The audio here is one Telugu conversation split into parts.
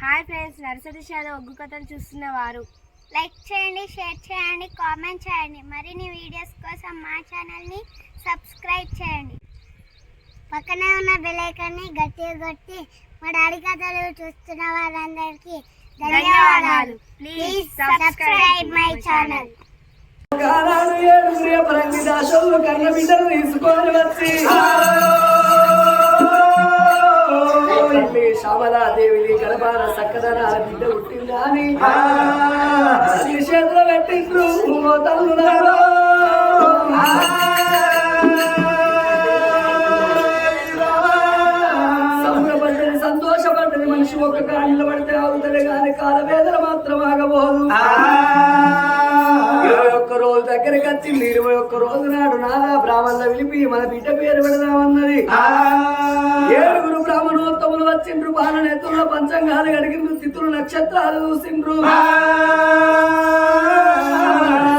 హాయ్ ఫ్రెండ్స్, నర్సరీ షాలో ఒగ్గు కథలు చూస్తున్నవారు లైక్ చేయండి, షేర్ చేయండి, కామెంట్ చేయండి. మరిన్ని వీడియోస్ కోసం మా ఛానల్ని సబ్స్క్రైబ్ చేయండి. పక్కనే ఉన్న బెల్ ఐకాన్ని గట్టిగా కొట్టి మా డాడీ కథలు చూస్తున్న వారందరికీ ధన్యవాదాలు. Please subscribe my channel. శ్యామలాదేవిని గడపాల చక్కదనాల బిడ్డ పుట్టిందా అని చేతులు పెట్టిండ్రు తల్లున్నారు. సంబరపడ్డది, సంతోషపడ్డది. మనిషి ఒక్క కాడ నిలబడితే అవుతుంది కానీ కాలవేదన మాత్రం ఆగబోదు. 21 రోజు దగ్గరికి వచ్చింది. 21 రోజు నాడు నాదా బ్రాహ్మణుల పిలిపి మన బిడ్డ పేరు పెడదామన్నది. 7 బ్రాహ్మణోత్తములు వచ్చిండ్రు. బాలనేతుల్లో పంచంగాలు గడిగిండ్రు. తిథులు నక్షత్రాలు చూసిండ్రు.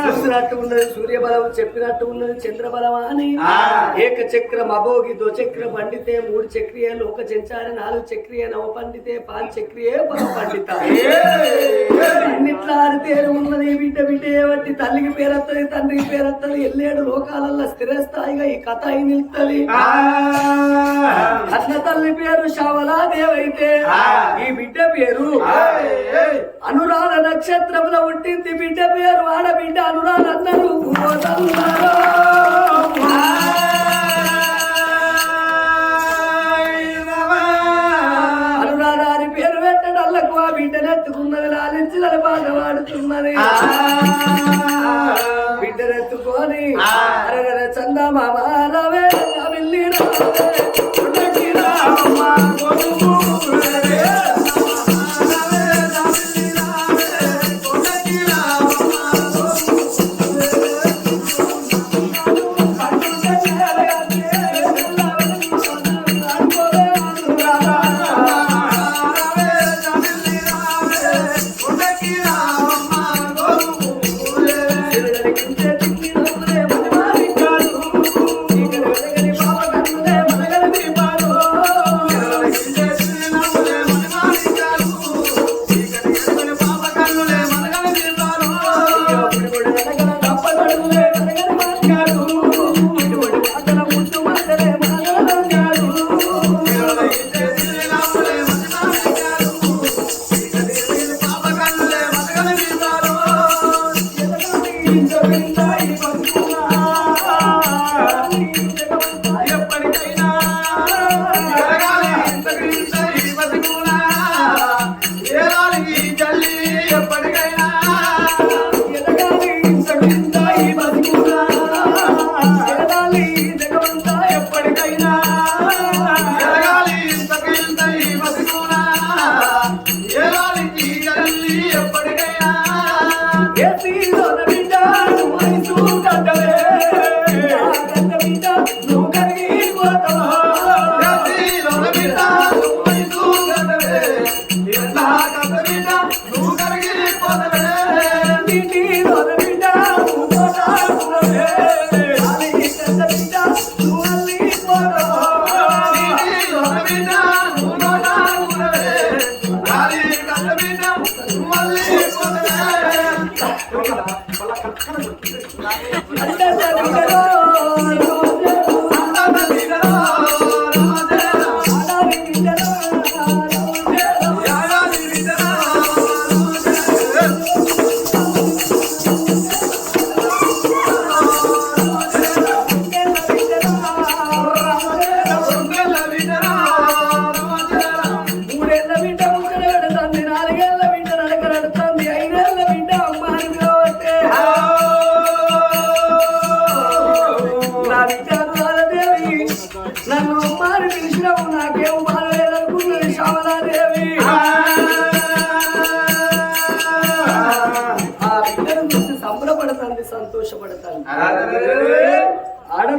చూసినట్టు ఉన్నది సూర్యబలం, చెప్పినట్టు ఉన్నది చంద్రబలం అని. ఏక చక్రం అభోగి, దో చక్ర పండితే 3 చక్రియ లోక చెంచారి, 4 చక్రియ నవ పండితే 5 చక్రియ పద పండిత. అన్నిట్లా పేరు ఉన్నది. బిడ్డ బిడ్డ బట్టి తల్లికి పేరత్తది, తండ్రికి పేరత్తది. 7 లోకాలలో స్థిరస్థాయిగా ఈ కథ అయి నిలుస్తుంది. అన్న తల్లి పేరు శ్యామలాదేవైతే ఈ బిడ్డ పేరు అనురాధ నక్షత్రంలో పుట్టింది. బిడ్డ పేరు ఆడబిడ్డ అనురాధ అన్నారు. అనురాధాని పేరు పెట్టడల్లకు ఆ బిడ్డనెత్తుకున్నది. లాలించి పాట పాడుతున్నది. బిడ్డనెత్తుకొని చందమామ రవే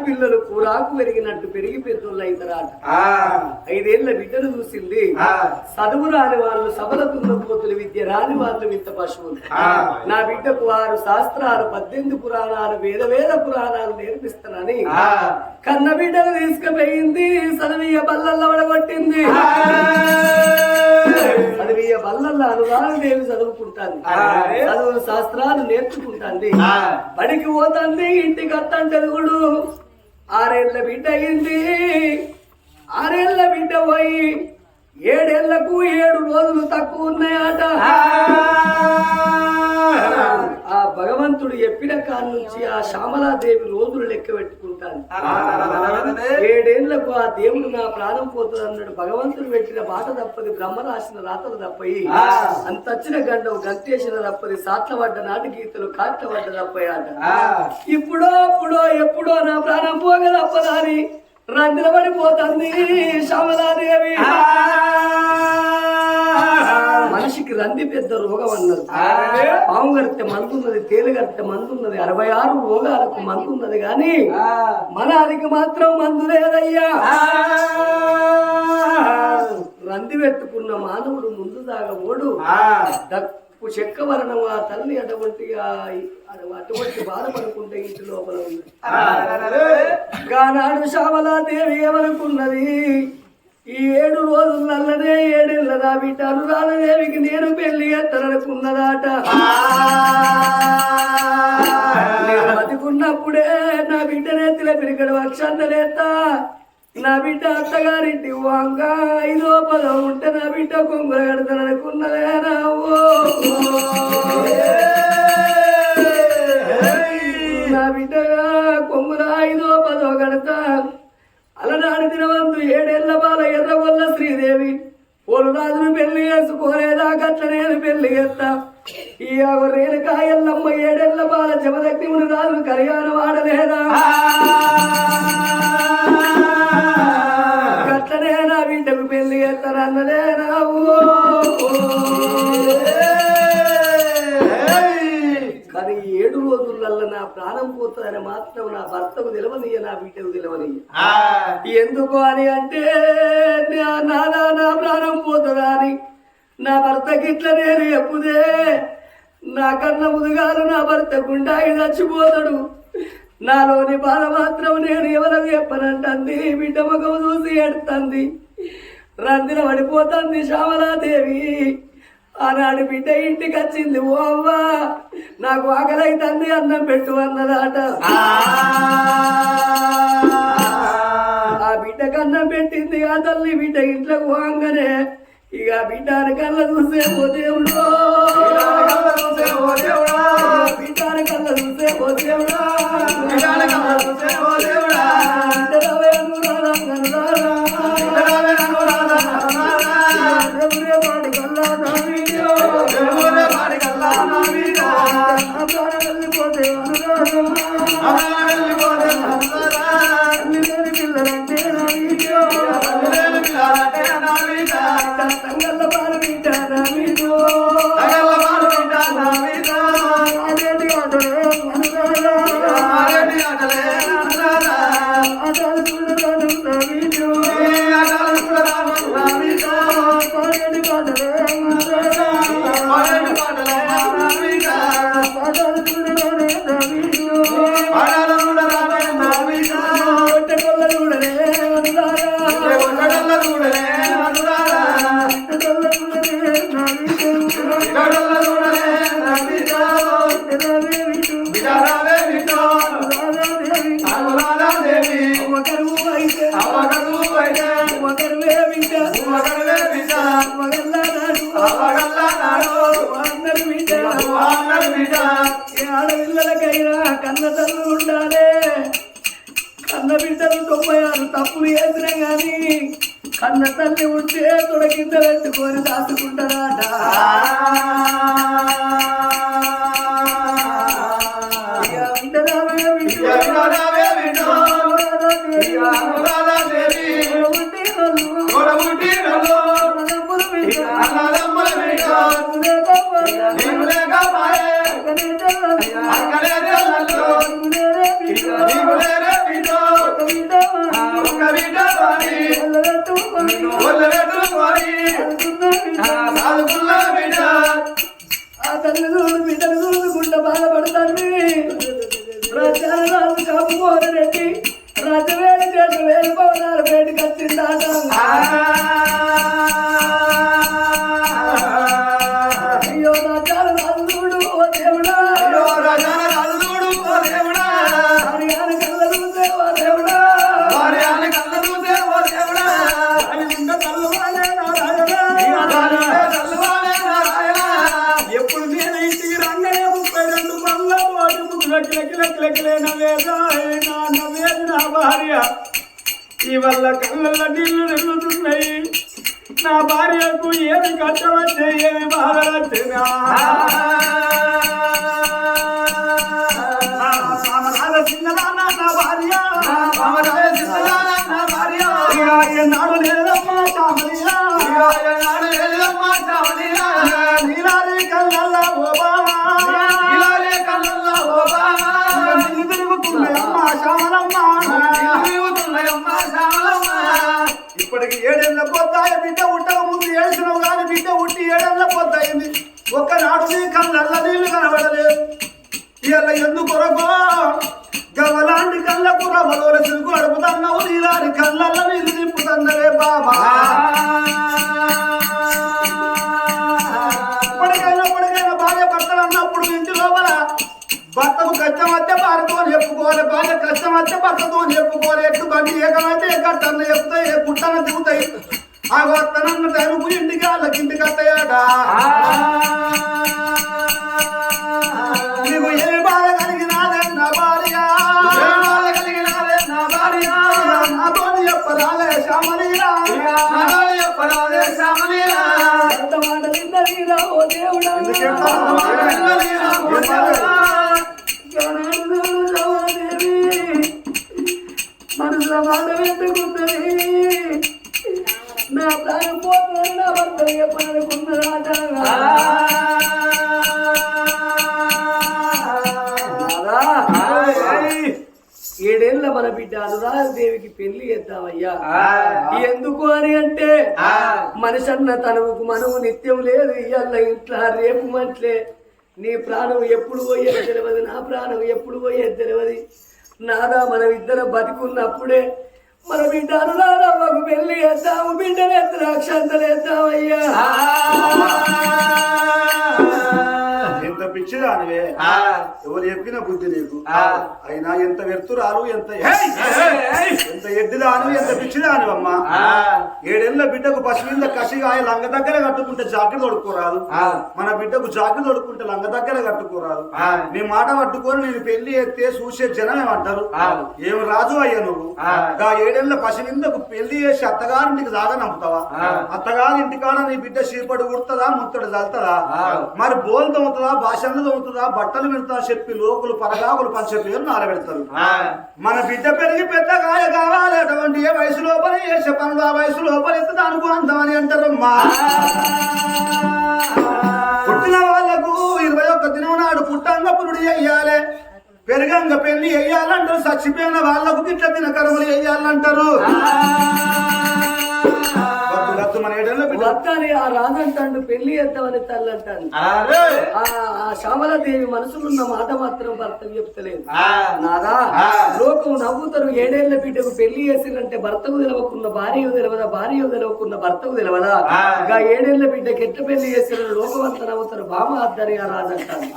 పిల్లలు కూరాకు పెరిగినట్టు పెరిగి పెద్దోళ్ళు అవుతారాట 5 ఏళ్ల బిడ్డను చూసింది చదువు రాని వాళ్ళు సబల దున్నపోతులు విద్య రాని వాళ్ళు వింత పశువులు నా బిడ్డకు 6 శాస్త్రాలు 18 పురాణాలు వేద పురాణాలు నేర్పిస్తానని కన్న బిడ్డను తీసుకుపోయింది చదివియ బల్లల్లో వడగొట్టింది చదివియ బల్లల్లో అనురాగదేవి చదువుకుంటాంది చదువు శాస్త్రాలు నేర్చుకుంటాంది బడికి పోతుంది ఇంటికి అత్తంటది కూడా 6 ఏళ్ల బిడ్డ అయింది 6 ఏళ్ల బిడ్డ పోయి 7 ఏళ్లకు 7 రోజులు తక్కువ ఉన్నాయట ఆ భగవంతుడు చెప్పిన కాడి నుంచి ఆ శ్యామలాదేవి రోజులు లెక్క పెట్టుకుంటాను 7 ఏళ్లకు ఆ దేవుడు నా ప్రాణం పోతుంది అన్నాడు భగవంతుడు పెట్టిన బాట తప్పది బ్రహ్మ రాసిన రాతలు తప్పయి అంతచ్చిన గండం గంతేసిన తప్పది సాట్ల పడ్డ నాటి గీతలు కాట్ల పడ్డ తప్పయాట ఇప్పుడో ఎప్పుడో నా ప్రాణం పోగ తప్పదా అని రందిల పడిపోతుంది శ్యామలాదేవి మనిషికి రంది పెద్ద రోగం అన్నది పాము గడితే మందున్నది తేలు గడితే మందున్నది 66 రోగాలకు మందున్నది గాని మనాదికి మాత్రం మందు లేదయ్యా రంది పెట్టుకున్న మానవుడు ముందు దాగబోడు దప్పు చెక్క వరణం ఆ తల్లి అటువంటి బాధపడుకుంటే ఇంటి లోపల ఉంది గానాడు శ్యామలాదేవి ఏమనుకున్నది ఈ 7 రోజులల్లనే 7 ఏళ్ల నా బిడ్డ అనురాధదేవికి నేను పెళ్లి ఎత్తననుకున్నదాట నేను బతికున్నప్పుడే నా బిడ్డ నెత్తిల పిరికడు అక్షంతలేస్తా నా బిడ్డ అత్తగారింటి వంగ 5వ పదం ఉంటే నా బిడ్డ కొంగుర కడతాననుకున్నదే నా బిడ్డగా కొంగుర 5వ పదవ కడతా అలనాడు దినవంతు 7 ఏళ్ల బాల ఎర్రగొల్ల శ్రీదేవి పోలు రాజును పెళ్లి చేసుకోలేదా గట్ల నేను పెళ్లి చేస్తా ఈ రేణుకాయల్లమ్మ 7 ఏళ్ల బాల జమదగ్నిముని రాజును కళ్యాణం ఆడలేదా గట్లనే నా బిడ్డకు పెళ్లి చేస్తానన్నదే కానీ 7 రోజులల్లో నా ప్రాణం పోతుందని మాత్రం నా భర్తకు తెలియనియ నా బిడ్డకు తెలియనియ ఎందుకు అని అంటే నా ప్రాణం పోతుందా అని నా భర్తకి ఇట్లా నేను ఎప్పుదే నా కన్న ముదుగారు నా భర్త గుండాయి చచ్చిపోతాడు నాలోని బాధ మాత్రం నేను ఎవరికి చెప్పనంటుంది బిడ్డ ముఖం చూసి ఎడుతుంది రందిన పడిపోతుంది శ్యామలాదేవి ఆనాడు బిడ్డ ఇంటికి వచ్చింది ఓ అవ్వ నాకు ఆకలైతుంది అన్నం పెట్టు అన్నదాట ఆ బిడ్డకు అన్నం పెట్టింది ఆ తల్లి బిడ్డ ఇంట్లోకి పోగానే ఇక బిడ్డని కళ్ళ చూసే ఓ దేవుడు బిడ్డని కళ్ళ చూసే ఓ దేవుడా ఆడపిల్లలకైనా కన్న తల్లు ఉండాలి కన్న బిడ్డలు 96 తప్పులు చేసినా గాని కన్న తల్లి ఉంటే తొడకింద పెట్టుకొని దాచుకుంటారాట బిడ్డతోని వదిలిపెట్టుకొని సాదుకున్న బిడ్డ ఆ తల్లిదండ్రులు బిడ్డను చూసుకుంటూ బాధపడతాండి. రాజ్యాలు కాపుకోరెడ్డి రాజవేలు చేసి వేలు పవనాలు బయటకు వచ్చిందాట. అయ్యో రాజ్యాలు రాజుడు ఓ దేవుడా, రాజాల రాజుడు ఓ దేవుడా, హరియాని కళ్ళ చూసే ఓ దేవుడా, వారి కళ్ళ చూసే ఓ దేవుడా, అని నిన్న తల్లువాలే నారాయణ, తల్లువాలే నారాయణ. ఎప్పుడు నేను ఇంటికి రంగనే 32 బండ్ల వాటి ముగ్గులెక్కలెక్కలెక్కలే నవ్వేది నా భార్య. ఈ వల్ల కళ్ళ నీళ్లు నిల్లుతున్నాయి. నా భార్యకు ఏమి కట్టవచ్చే ఏమి బాధ వచ్చినా చిన్నదానా నా భార్య నా భార్య నాడు లేదమ్మా చామలియా నాడు వెళ్ళమ్మా చావలియా నీలాది కళ్ళల్లా ఓ బావా ఇలాలే కళ్ళల్లో ఓ బావా నిన్ను తిరుగుతున్నాయమ్మా శ్యామలమ్మా తిరుగుతున్నాయమ్మా చావలమ్మ. ఇప్పటికి 7 ఏళ్ళ పోతాయి. బిడ్డ ఉట్టక ముందు ఏడ్చినావు కానీ బిడ్డ ఉట్టి 7 ఏళ్ళ పోతాయింది. ఒక్కనాడు నీ కళ్ళల్ల నీళ్లు కనబడలేదు. ఇవాళ ఎందుకొరకో గవలాంటి కళ్ళకు రవ్వలోల సిలుకు అడుపుతున్నావు. నీలాంటి కళ్ళల్ల నీళ్లు నింపుతున్నవే బాబా. ఇప్పటికైనా భార్య భర్తలు అన్నప్పుడు ఇంటి లోపల భర్తకు కష్టం వస్తే భార్యతో చెప్పుకోవాలి, భార్య కష్టం వస్తే భర్తతో చెప్పుకోవాలి. ఎట్టు బండి ఏకమైతే ఎక్కడన్న చెప్తాయి, ఏ పుట్టన దిగుతాయి. ఆ వస్తనన్న టైంకు ఇంటికి వాళ్ళకి ఇంటికి వస్తాయట. నీకు ఏ బాధ కలిగినాదే నా భార్య, కలిగినాదే నా భార్య నాతో చెప్పరాలే శ్యామలీరా, చెప్పరాదే శ్యామలీలా ఎంత మాటలిందలీరా ఓ దేవుడా. మనసులో మాట పెట్టుకుంటుంది. నా ప్రాణం పోతుంది నా భర్త చెప్పనుకున్నదాట. ఏడేళ్ల మన బిడ్డ అనురాధదేవికి పెళ్లి చేద్దామయ్యా. ఎందుకు అని అంటే మనిషి అన్న తనవుకు మనవు నిత్యం లేదు. ఇయ్యాల ఇంట్లో రేపు మంట్లే నీ ప్రాణం ఎప్పుడు పోయేది తెలియదు, నా ప్రాణం ఎప్పుడు పోయేది తెలియదు. నాదా మనం ఇద్దరం బతికున్నప్పుడే మన బిడ్డ అనురాధమ్మకు పెళ్లి చేద్దాము. బిడ్డలు ఎత్తున అక్షంతలు వేద్దామయ్యా. ఎంత పిచ్చిదానివే, ఎవరు చెప్పిన బుద్ధి నీకు. అయినా ఎంత వెర్తురాలు, ఎంత ఎడ్డిదాను, ఎంత పిచ్చిదానివమ్మా. 7 ఏళ్ల బిడ్డకు పసిమింద కసిగా లంగ దగ్గర కట్టుకుంటే జాకెట్ తొడుక్కోరాదు. మన బిడ్డకు జాకెట్ తొడుక్కుంటే లంగ దగ్గర కట్టుకోరాదు. నీ మాట పట్టుకొని నేను పెళ్లి ఎత్తే చూసే జనం ఏమంటారు, ఏం రాజు అయ్యా నువ్వు. 7 ఏళ్ల పసిమిందకు పెళ్లి చేసి అత్తగారింటికి దాగా నమ్ముతావా? అత్తగారింటికాడ నీ బిడ్డ చీపడి ఉడుతుందా, ముత్తడు చల్లుతుందా? మరి బోల్ తమ్ముతుందా, భాషలు తమ్ముతుందా, బట్టలు పెడతా చెప్పి లోకులు పరగాకులు పంచే పేరు నాలబెడతారు. మన బిడ్డ పెరిగి పెద్దగాయ కావాలి. అటువంటి ఏ వయసు లోపల చేసే పనులు ఆ వయసు లోపల ఎత్తుతా అనుకుందామని అంటారమ్మా. పుట్టిన వాళ్లకు 21 దినం నాడు పుట్టంగా పురుడు చెయ్యాలి, పెరుగంగ పెళ్లి చెయ్యాలంటారు. చచ్చిపోయిన వాళ్లకు గిట్ల తినకరములు చెయ్యాలంటారు. మన 7 ఏళ్ల బిడ్డ వద్దని ఆ రాజంటాడు పెళ్లి చేద్దామని తల్లి అంటాను. ఆ శ్యామలదేవి మనసులున్న మాట మాత్రం భర్త చెప్తలేదు. నాదా లోకం నవ్వుతారు. 7 ఏళ్ల బిడ్డకు పెళ్లి చేసిరంటే భర్తకు తెలవకున్న భార్యకు తెలవదా, భార్యకు తెలవకున్న భర్తకు తెలవదా. 7 ఏళ్ల బిడ్డకి ఎట్ట పెళ్లి చేసిన లోకం అంతా నవ్వుతారు. బామ అద్దని ఆ రాజంటాను.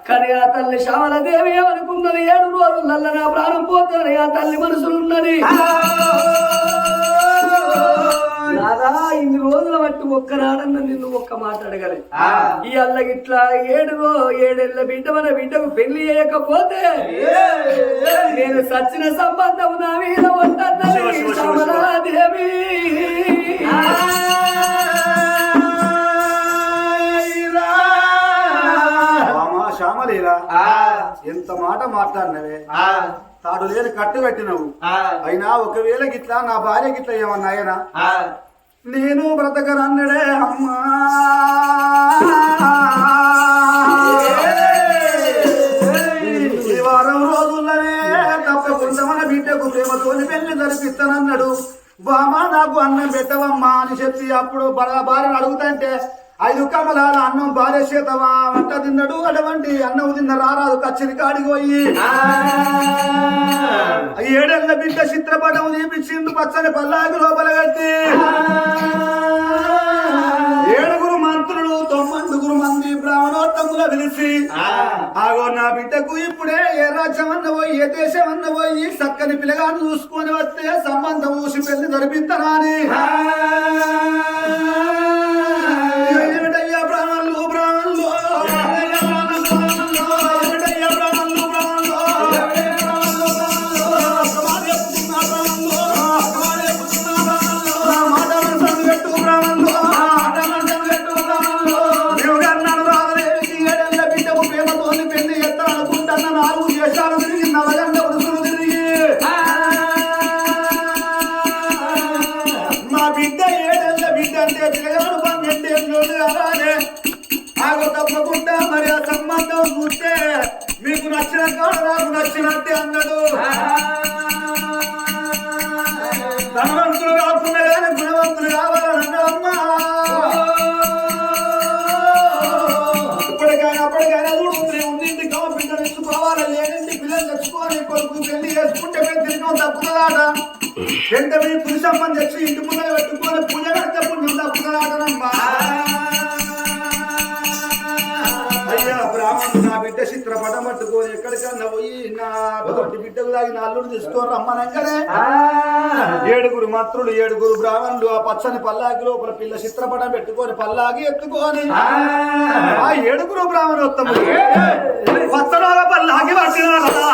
కానీ ఆ తల్లి శ్యామలదేవి ఏమనుకున్నది, 7 రోజులల్ల నా ప్రాణం పోతుంది. ఆ తల్లి మనసులున్నది. నాదా ఇన్ని రోజుల బట్టి ఒక్కనాడన్న నిన్ను ఒక్క మాట అడగలే. ఈ అల్లగిట్లా 7 ఏళ్ళ బిడ్డ మన బిడ్డకు పెళ్లి చేయకపోతే నేను సచ్చిన సంబంధం నా మీద ఉంటన్నది శ్యామలాదేవి. శ్యామలీలా ఎంత మాట మాట్లాడినవే. తాడు లేని కట్టు పెట్టినవు. అయినా ఒకవేళ గిట్లా నా భార్య గిట్లా ఏమన్నాయనా, నేను బ్రతకనన్నడే అమ్మా. ఈ వారం రోజుల్లోనే తప్పకుండా మన బిడ్డకు ప్రేమతోని పెళ్లి జరిపిస్తానన్నాడు. బామా నాకు అన్నం పెట్టవమ్మా అని చెప్పి అప్పుడు భార్యను అడుగుతాంటే 5 కమలాల అన్నం భార్య చేతవా వంట తిన్నాడు అటువంటి అన్నం తిన్న రారాదు కచ్చిరి కాడికి పోయి 7 ఏళ్ల బిడ్డ చిత్రపటం చూపించింది పచ్చని పల్లాకి లోపల కట్టి 7 మంత్రులు 9 మంది బ్రాహ్మణోత్తముల పిలిచి ఆగో నా బిడ్డకు ఇప్పుడే ఏ రాజ్యం అన్న పోయి ఏ దేశం అన్న పోయి చక్కని పిల్లగాను చూసుకొని వస్తే సంబంధం ఊసి పెళ్లి జరిపిస్తానా అని తప్పకుండా మరి ఆ సంబంధం చూస్తే మీకు నచ్చిన కాడ నాకు నచ్చినట్టే అన్నాడు ధనవంతులు కాకుండా కానీ గుణవంతులు కావాలన్నాడమ్మా అప్పటికైనా ఉండింటి కావ బిడ్డలు ఇచ్చుకోవాలి లేనింటి పిల్లలు తెచ్చుకోవాలి కొడుకు పెళ్లి చేసుకుంటే మేము తిరిగి తప్పుతుందాట ఎంత మీ పురుషమ్మని తెచ్చి ఇంటి ముందర పెట్టుకొని పూజ కడితే పుణ్యం తప్పుతుందాటనమ్మా బ్రాహ్మణుడు నా బిడ్డ చిత్రపటం పట్టుకొని ఎక్కడికన్నా పోయి నా బిడ్డకు తాగి నా అల్లుడు తీసుకొని రమ్మనంగానే 7 మంత్రులు 7 బ్రాహ్మణులు ఆ పచ్చని పల్లాకి లోపల పిల్ల చిత్రపటం పెట్టుకొని పల్లాకి ఎత్తుకొని ఆ 7 బ్రాహ్మణోత్తములు పచ్చనాల పల్లాకి పట్టినారా